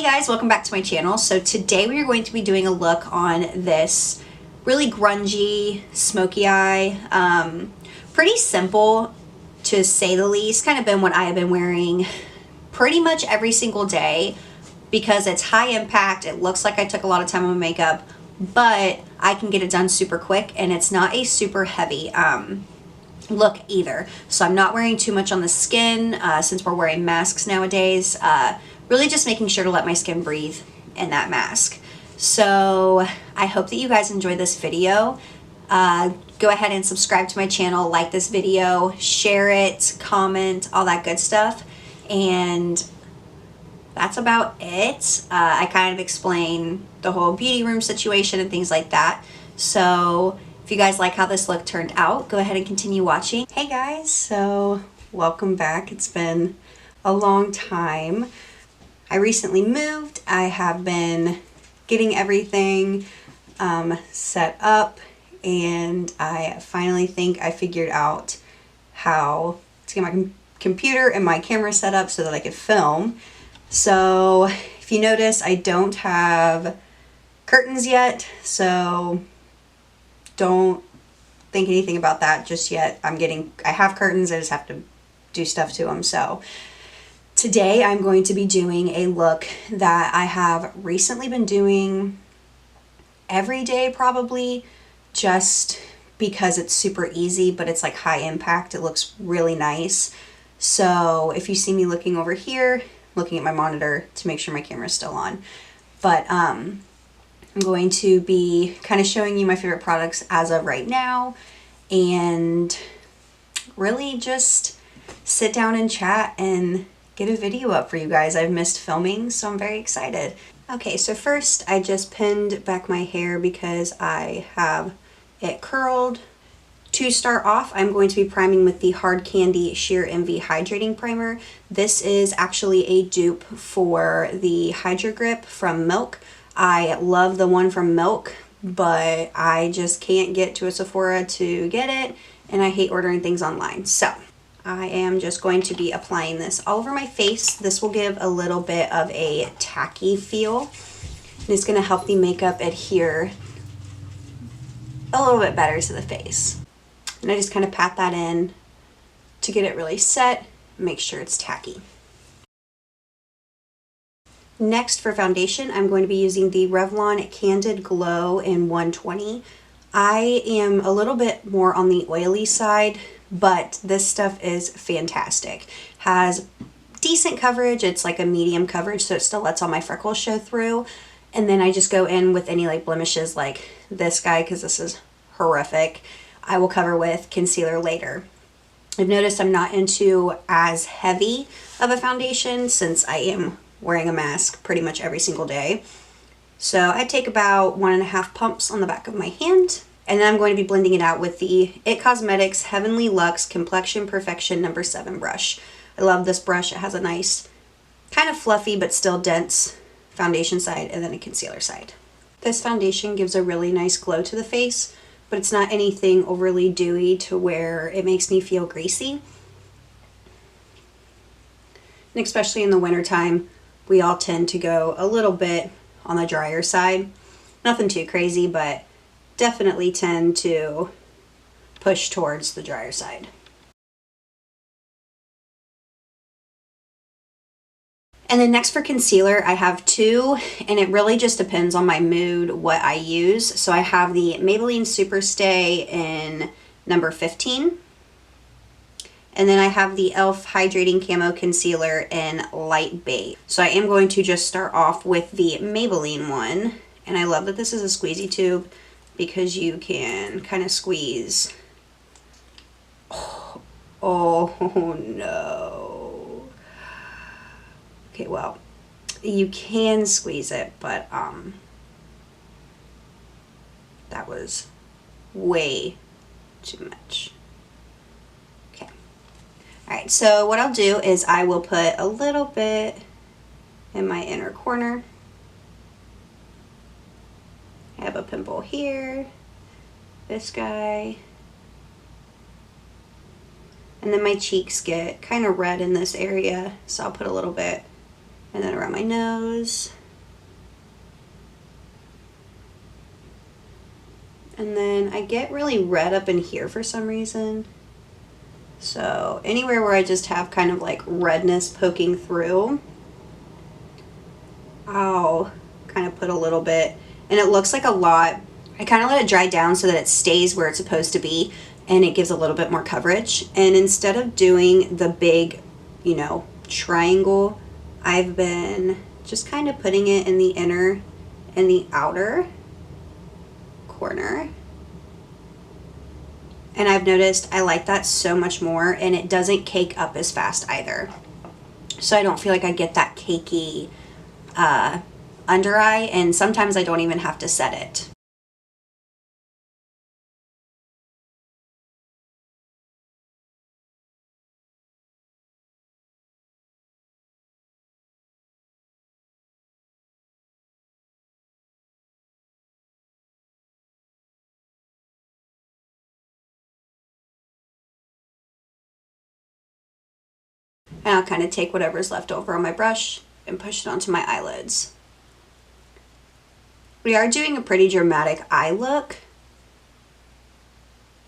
Hey guys, welcome back to my channel. So today we are going to be doing a look on this really grungy smoky eye. Pretty simple to say the least, kind of been what I have been wearing pretty much every single day because it's high impact. It looks like I took a lot of time on makeup, but I can get it done super quick and it's not a super heavy look either. So I'm not wearing too much on the skin since we're wearing masks nowadays. Really just making sure to let my skin breathe in that mask. So I hope that you guys enjoy this video. Go ahead and subscribe to my channel, like this video, share it, comment, all that good stuff. And that's about it. I kind of explain the whole beauty room situation and things like that. So if you guys like how this look turned out, go ahead and continue watching. Hey guys, so welcome back. It's been a long time. I recently moved. I have been getting everything set up, and I finally think I figured out how to get my computer and my camera set up so that I could film. So if you notice, I don't have curtains yet, so don't think anything about that just yet. I have curtains, I just have to do stuff to them. So today I'm going to be doing a look that I have recently been doing every day probably, just because it's super easy, but it's like high impact. It looks really nice. So if you see me looking over here, looking at my monitor to make sure my camera's still on, but I'm going to be kind of showing you my favorite products as of right now and really just sit down and chat and get a video up for you guys. I've missed filming, so I'm very excited. Okay, so first I just pinned back my hair because I have it curled. To start off, I'm going to be priming with the Hard Candy Sheer Envy Hydrating Primer. This is actually a dupe for the Hydro Grip from Milk. I love the one from Milk, but I just can't get to a Sephora to get it, and I hate ordering things online. So I am just going to be applying this all over my face. This will give a little bit of a tacky feel, and it's going to help the makeup adhere a little bit better to the face. And I just kind of pat that in to get it really set, make sure it's tacky. Next, for foundation, I'm going to be using the Revlon Candid Glow in 120. I am a little bit more on the oily side, but this stuff is fantastic. Has decent coverage. It's like a medium coverage, so it still lets all my freckles show through. And then I just go in with any like blemishes like this guy, because this is horrific. I will cover with concealer later. I've noticed I'm not into as heavy of a foundation since I am wearing a mask pretty much every single day. So I take about 1.5 pumps on the back of my hand, and then I'm going to be blending it out with the IT Cosmetics Heavenly Luxe Complexion Perfection No. 7 brush. I love this brush. It has a nice, kind of fluffy but still dense foundation side and then a concealer side. This foundation gives a really nice glow to the face, but it's not anything overly dewy to where it makes me feel greasy. And especially in the wintertime, we all tend to go a little bit on the drier side. Nothing too crazy, but definitely tend to push towards the drier side. And then next for concealer, I have two, and it really just depends on my mood what I use. So I have the Maybelline Superstay in No. 15. And then I have the e.l.f. Hydrating Camo Concealer in Light Beige. So I am going to just start off with the Maybelline one. And I love that this is a squeezy tube because you can kind of squeeze. Oh no. Okay, well, you can squeeze it, but that was way too much. Alright, so what I'll do is I will put a little bit in my inner corner. I have a pimple here, this guy, and then my cheeks get kind of red in this area, so I'll put a little bit And then around my nose. And then I get really red up in here for some reason. So anywhere where I just have kind of like redness poking through, I'll kind of put a little bit, and it looks like a lot. I kind of let it dry down so that it stays where it's supposed to be, and it gives a little bit more coverage. And instead of doing the big, you know, triangle, I've been just kind of putting it in the inner and the outer corner. And I've noticed I like that so much more, and it doesn't cake up as fast either. So I don't feel like I get that cakey under eye, and sometimes I don't even have to set it. And I'll kind of take whatever's left over on my brush and push it onto my eyelids. We are doing a pretty dramatic eye look,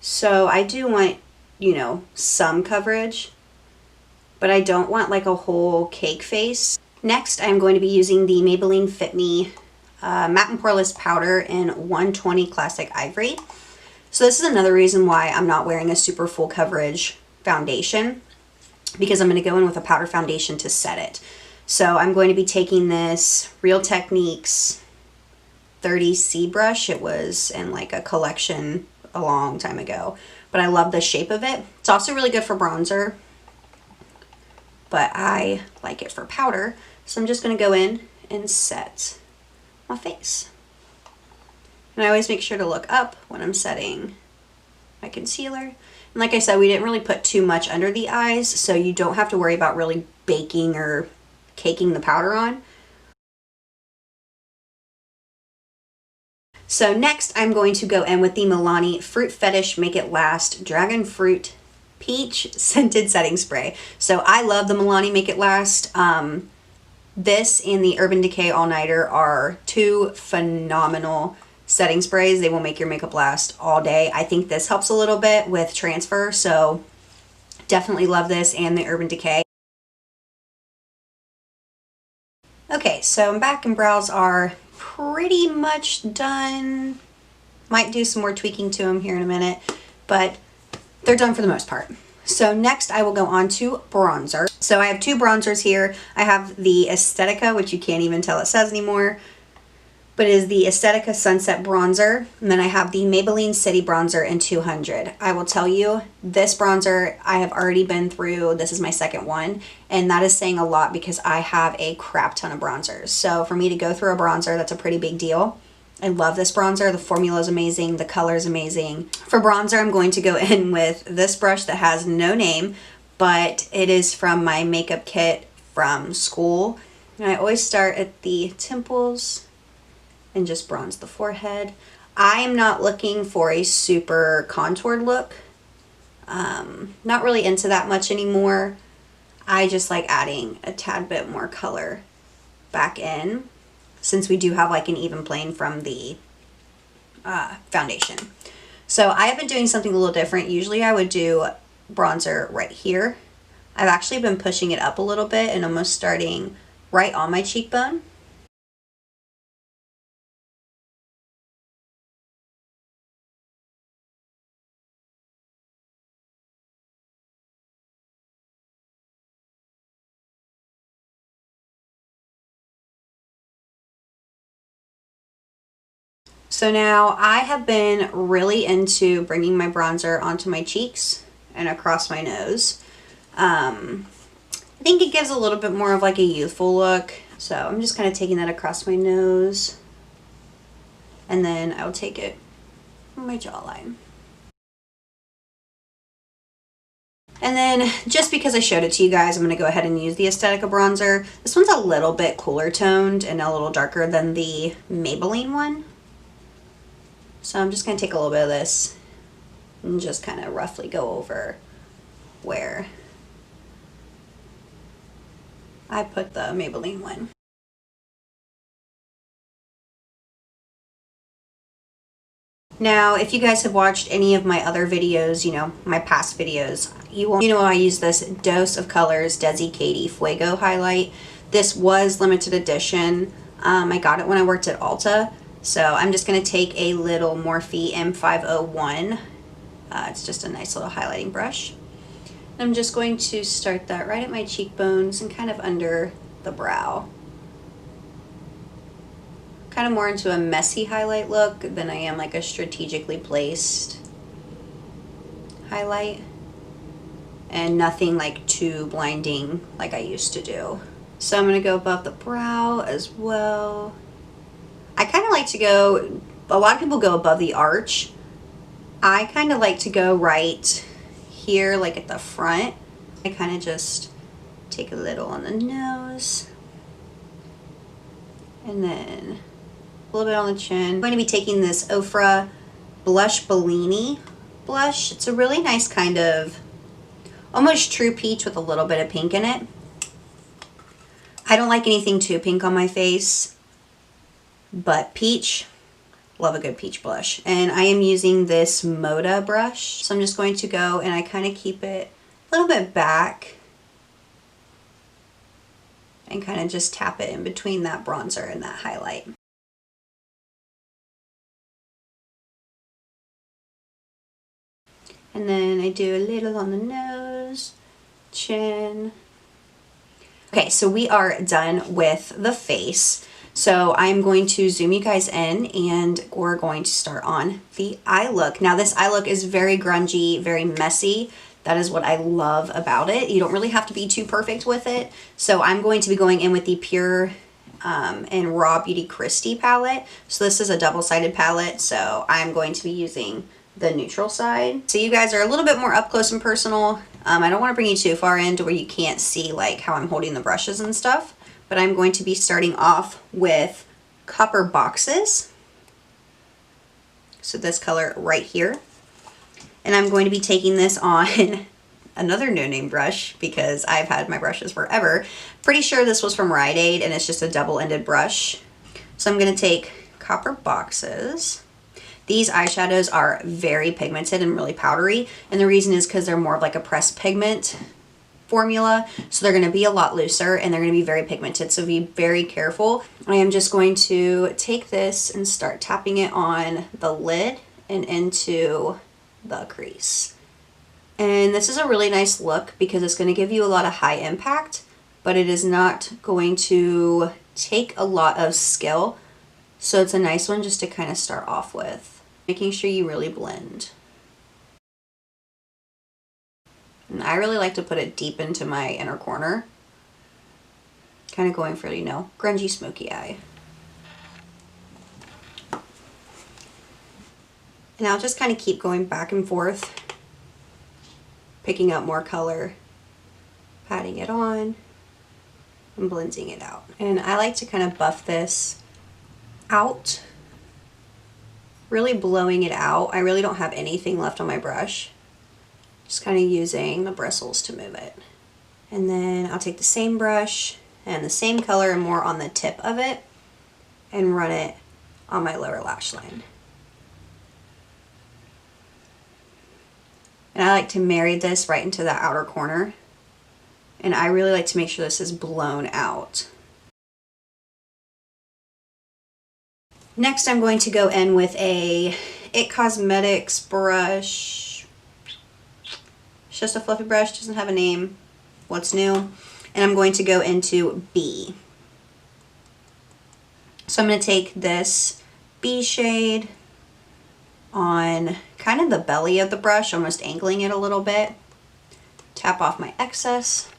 so I do want, you know, some coverage, but I don't want like a whole cake face. Next, I'm going to be using the Maybelline Fit Me Matte and Poreless Powder in 120 Classic Ivory. So this is another reason why I'm not wearing a super full coverage foundation, because I'm going to go in with a powder foundation to set it. So I'm going to be taking this Real Techniques 30C brush. It was in like a collection a long time ago, but I love the shape of it. It's also really good for bronzer, but I like it for powder. So I'm just going to go in and set my face. And I always make sure to look up when I'm setting my concealer. And like I said, we didn't really put too much under the eyes, so you don't have to worry about really baking or caking the powder on. So next I'm going to go in with the Milani Fruit Fetish Make It Last Dragon Fruit Peach Scented Setting Spray. So I love the Milani Make It Last. This and the Urban Decay All Nighter are two phenomenal setting sprays. They will make your makeup last all day. I think this helps a little bit with transfer, so definitely love this and the Urban Decay. Okay, so back and brows are pretty much done. Might do some more tweaking to them here in a minute, but they're done for the most part. So next I will go on to bronzer. So I have two bronzers here. I have the Aesthetica, which you can't even tell it says anymore, but it is the Aesthetica Sunset Bronzer. And then I have the Maybelline City Bronzer in 200. I will tell you, this bronzer I have already been through. This is my second one, and that is saying a lot because I have a crap ton of bronzers. So for me to go through a bronzer, that's a pretty big deal. I love this bronzer. The formula is amazing. The color is amazing. For bronzer, I'm going to go in with this brush that has no name, but it is from my makeup kit from school. And I always start at the temples and just bronze the forehead. I am not looking for a super contoured look. Not really into that much anymore. I just like adding a tad bit more color back in, since we do have like an even plane from the foundation. So I have been doing something a little different. Usually I would do bronzer right here. I've actually been pushing it up a little bit and almost starting right on my cheekbone. So now I have been really into bringing my bronzer onto my cheeks and across my nose. I think it gives a little bit more of like a youthful look. So I'm just kind of taking that across my nose, and then I'll take it on my jawline. And then just because I showed it to you guys, I'm going to go ahead and use the Aesthetica bronzer. This one's a little bit cooler toned and a little darker than the Maybelline one. So I'm just going to take a little bit of this and just kind of roughly go over where I put the Maybelline one. Now, if you guys have watched any of my other videos, you know, my past videos, you know I use this Dose of Colors Desi Katie Fuego highlight. This was limited edition. I got it when I worked at Ulta. So I'm just going to take a little Morphe M501. It's just a nice little highlighting brush. I'm just going to start that right at my cheekbones and kind of under the brow. Kind of more into a messy highlight look than I am like a strategically placed highlight, and nothing like too blinding like I used to do. So I'm going to go above the brow as well. I kind of like to go, a lot of people go above the arch. I kind of like to go right here, like at the front. I kind of just take a little on the nose and then a little bit on the chin. I'm going to be taking this Ofra Blush Bellini blush. It's a really nice kind of almost true peach with a little bit of pink in it. I don't like anything too pink on my face, but peach, love a good peach blush. And I am using this Moda brush. So I'm just going to go and I kind of keep it a little bit back and kind of just tap it in between that bronzer and that highlight. And then I do a little on the nose, chin. Okay, so we are done with the face. So I'm going to zoom you guys in and we're going to start on the eye look. Now this eye look is very grungy, very messy. That is what I love about it. You don't really have to be too perfect with it. So I'm going to be going in with the Pure and Raw Beauty Christie palette. So this is a double-sided palette. So I'm going to be using the neutral side. So you guys are a little bit more up close and personal. I don't want to bring you too far in to where you can't see like how I'm holding the brushes and stuff, but I'm going to be starting off with Copper Boxes. So this color right here. And I'm going to be taking this on another no-name brush because I've had my brushes forever. Pretty sure this was from Rite Aid and it's just a double-ended brush. So I'm going to take Copper Boxes. These eyeshadows are very pigmented and really powdery, and the reason is because they're more of like a pressed pigment formula, so they're going to be a lot looser and they're going to be very pigmented, so be very careful. I am just going to take this and start tapping it on the lid and into the crease. And this is a really nice look because it's going to give you a lot of high impact, but it is not going to take a lot of skill. So it's a nice one just to kind of start off with, making sure you really blend. And I really like to put it deep into my inner corner, kind of going for, you know, grungy smoky eye. And I'll just kind of keep going back and forth, picking up more color, patting it on, and blending it out. And I like to kind of buff this out, really blowing it out. I really don't have anything left on my brush. Just kind of using the bristles to move it. And then I'll take the same brush and the same color and more on the tip of it and run it on my lower lash line. And I like to marry this right into the outer corner. And I really like to make sure this is blown out. Next, I'm going to go in with a IT Cosmetics brush. It's just a fluffy brush, doesn't have a name. What's new? And I'm going to go into B. So I'm going to take this B shade on kind of the belly of the brush, almost angling it a little bit. Tap off my excess.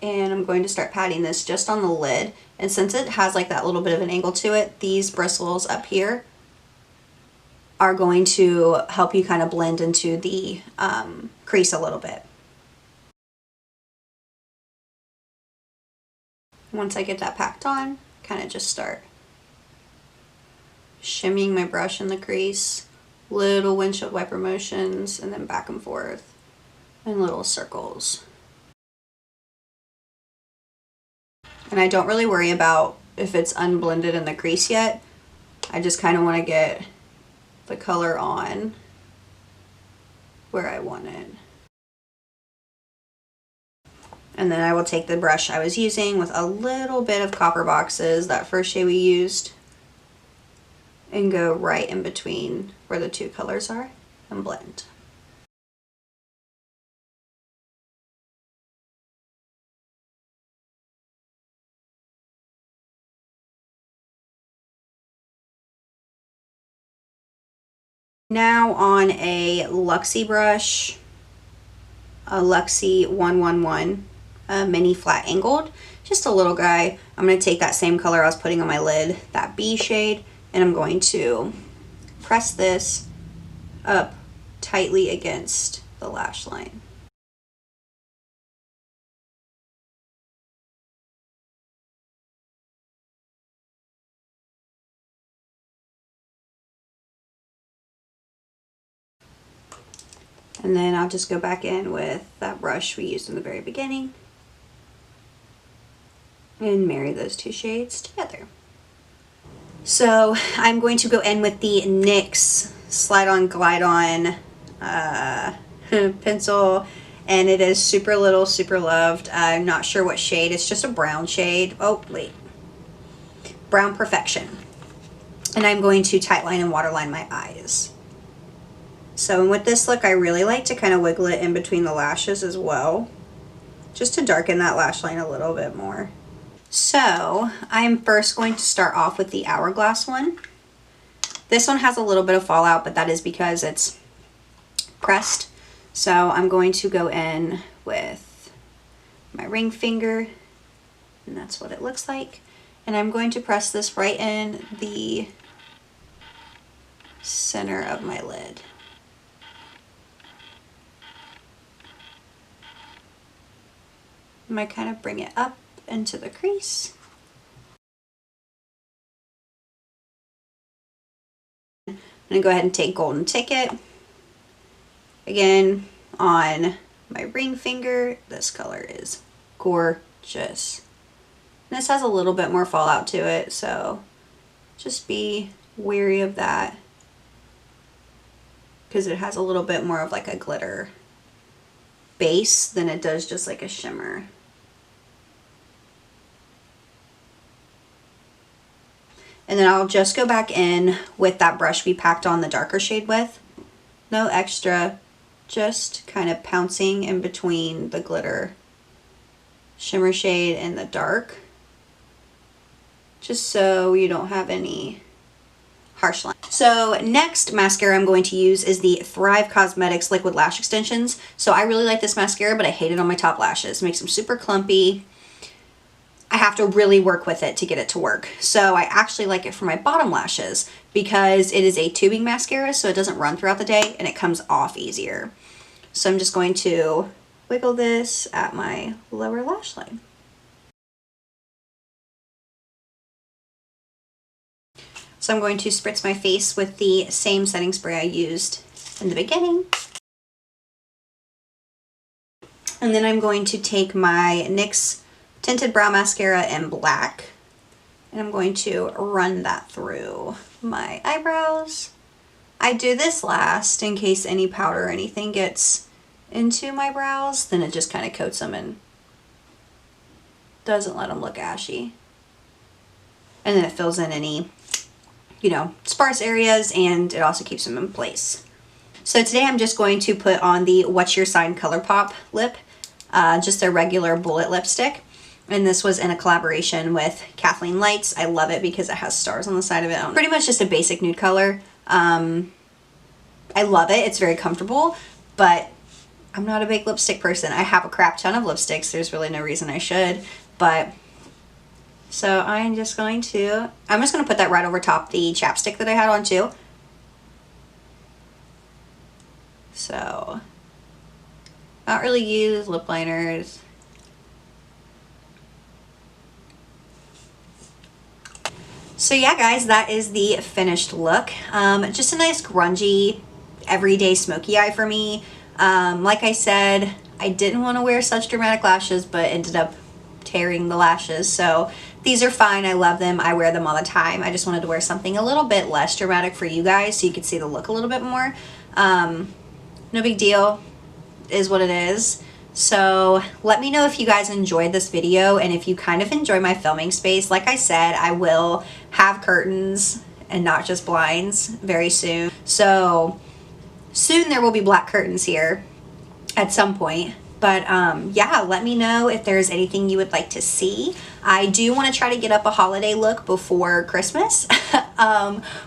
And I'm going to start patting this just on the lid. And since it has like that little bit of an angle to it, these bristles up here are going to help you kind of blend into the crease a little bit. Once I get that packed on, kind of just start shimmying my brush in the crease, little windshield wiper motions, and then back and forth in little circles. And I don't really worry about if it's unblended in the crease yet. I just kind of want to get the color on where I want it. And then I will take the brush I was using with a little bit of Copper Boxes, that first shade we used, and go right in between where the two colors are and blend. Now on a Luxie brush, a Luxie 111, a mini flat angled, just a little guy. I'm going to take that same color I was putting on my lid, that B shade, and I'm going to press this up tightly against the lash line. And then I'll just go back in with that brush we used in the very beginning and marry those two shades together. So I'm going to go in with the NYX Slide On Glide On pencil, and it is super little, super loved. I'm not sure what shade. It's just a brown shade. Oh, wait. Brown Perfection. And I'm going to tightline and waterline my eyes. So with this look, I really like to kind of wiggle it in between the lashes as well, just to darken that lash line a little bit more. So I'm first going to start off with the Hourglass one. This one has a little bit of fallout, but that is because it's pressed. So I'm going to go in with my ring finger, and that's what it looks like. And I'm going to press this right in the center of my lid. I might kind of bring it up into the crease. I'm going to go ahead and take Golden Ticket. Again, on my ring finger, this color is gorgeous. And this has a little bit more fallout to it, so just be wary of that, because it has a little bit more of like a glitter base than it does just like a shimmer. And then I'll just go back in with that brush we packed on the darker shade with. No extra, just kind of pouncing in between the glitter shimmer shade and the dark, just so you don't have any harsh lines. So next mascara I'm going to use is the Thrive Cosmetics Liquid Lash Extensions. So I really like this mascara, but I hate it on my top lashes. It makes them super clumpy. I have to really work with it to get it to work. So I actually like it for my bottom lashes because it is a tubing mascara, so it doesn't run throughout the day and it comes off easier. So I'm just going to wiggle this at my lower lash line. So I'm going to spritz my face with the same setting spray I used in the beginning. And then I'm going to take my NYX Tinted Brow Mascara in black, and I'm going to run that through my eyebrows. I do this last in case any powder or anything gets into my brows, then it just kind of coats them and doesn't let them look ashy. And then it fills in any, you know, sparse areas, and it also keeps them in place. So today I'm just going to put on the What's Your Sign ColourPop lip, just a regular bullet lipstick. And this was in a collaboration with Kathleen Lights. I love it because it has stars on the side of it. Pretty much just a basic nude color. I love it. It's very comfortable, but I'm not a big lipstick person. I have a crap ton of lipsticks. There's really no reason I should, but so I'm just going to put that right over top the chapstick that I had on too. So I don't really use lip liners. So yeah, guys, that is the finished look. Just a nice grungy, everyday smoky eye for me. Like I said, I didn't want to wear such dramatic lashes, but ended up tearing the lashes. So these are fine. I love them. I wear them all the time. I just wanted to wear something a little bit less dramatic for you guys so you could see the look a little bit more. No big deal, is what it is. So let me know if you guys enjoyed this video, and if you kind of enjoy my filming space. Like I said, I will have curtains and not just blinds very soon. So soon there will be black curtains here at some point. But yeah, let me know if there's anything you would like to see. I do want to try to get up a holiday look before Christmas,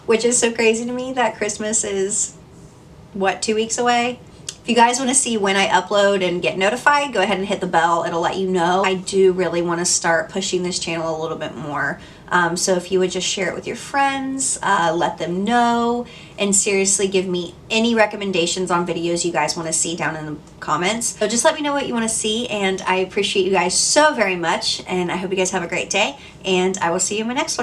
which is so crazy to me that Christmas is, what, 2 weeks away? If you guys want to see when I upload and get notified, go ahead and hit the bell. It'll let you know. I do really want to start pushing this channel a little bit more. So if you would just share it with your friends, let them know, and seriously give me any recommendations on videos you guys want to see down in the comments. So just let me know what you want to see, and I appreciate you guys so very much, and I hope you guys have a great day, and I will see you in my next one.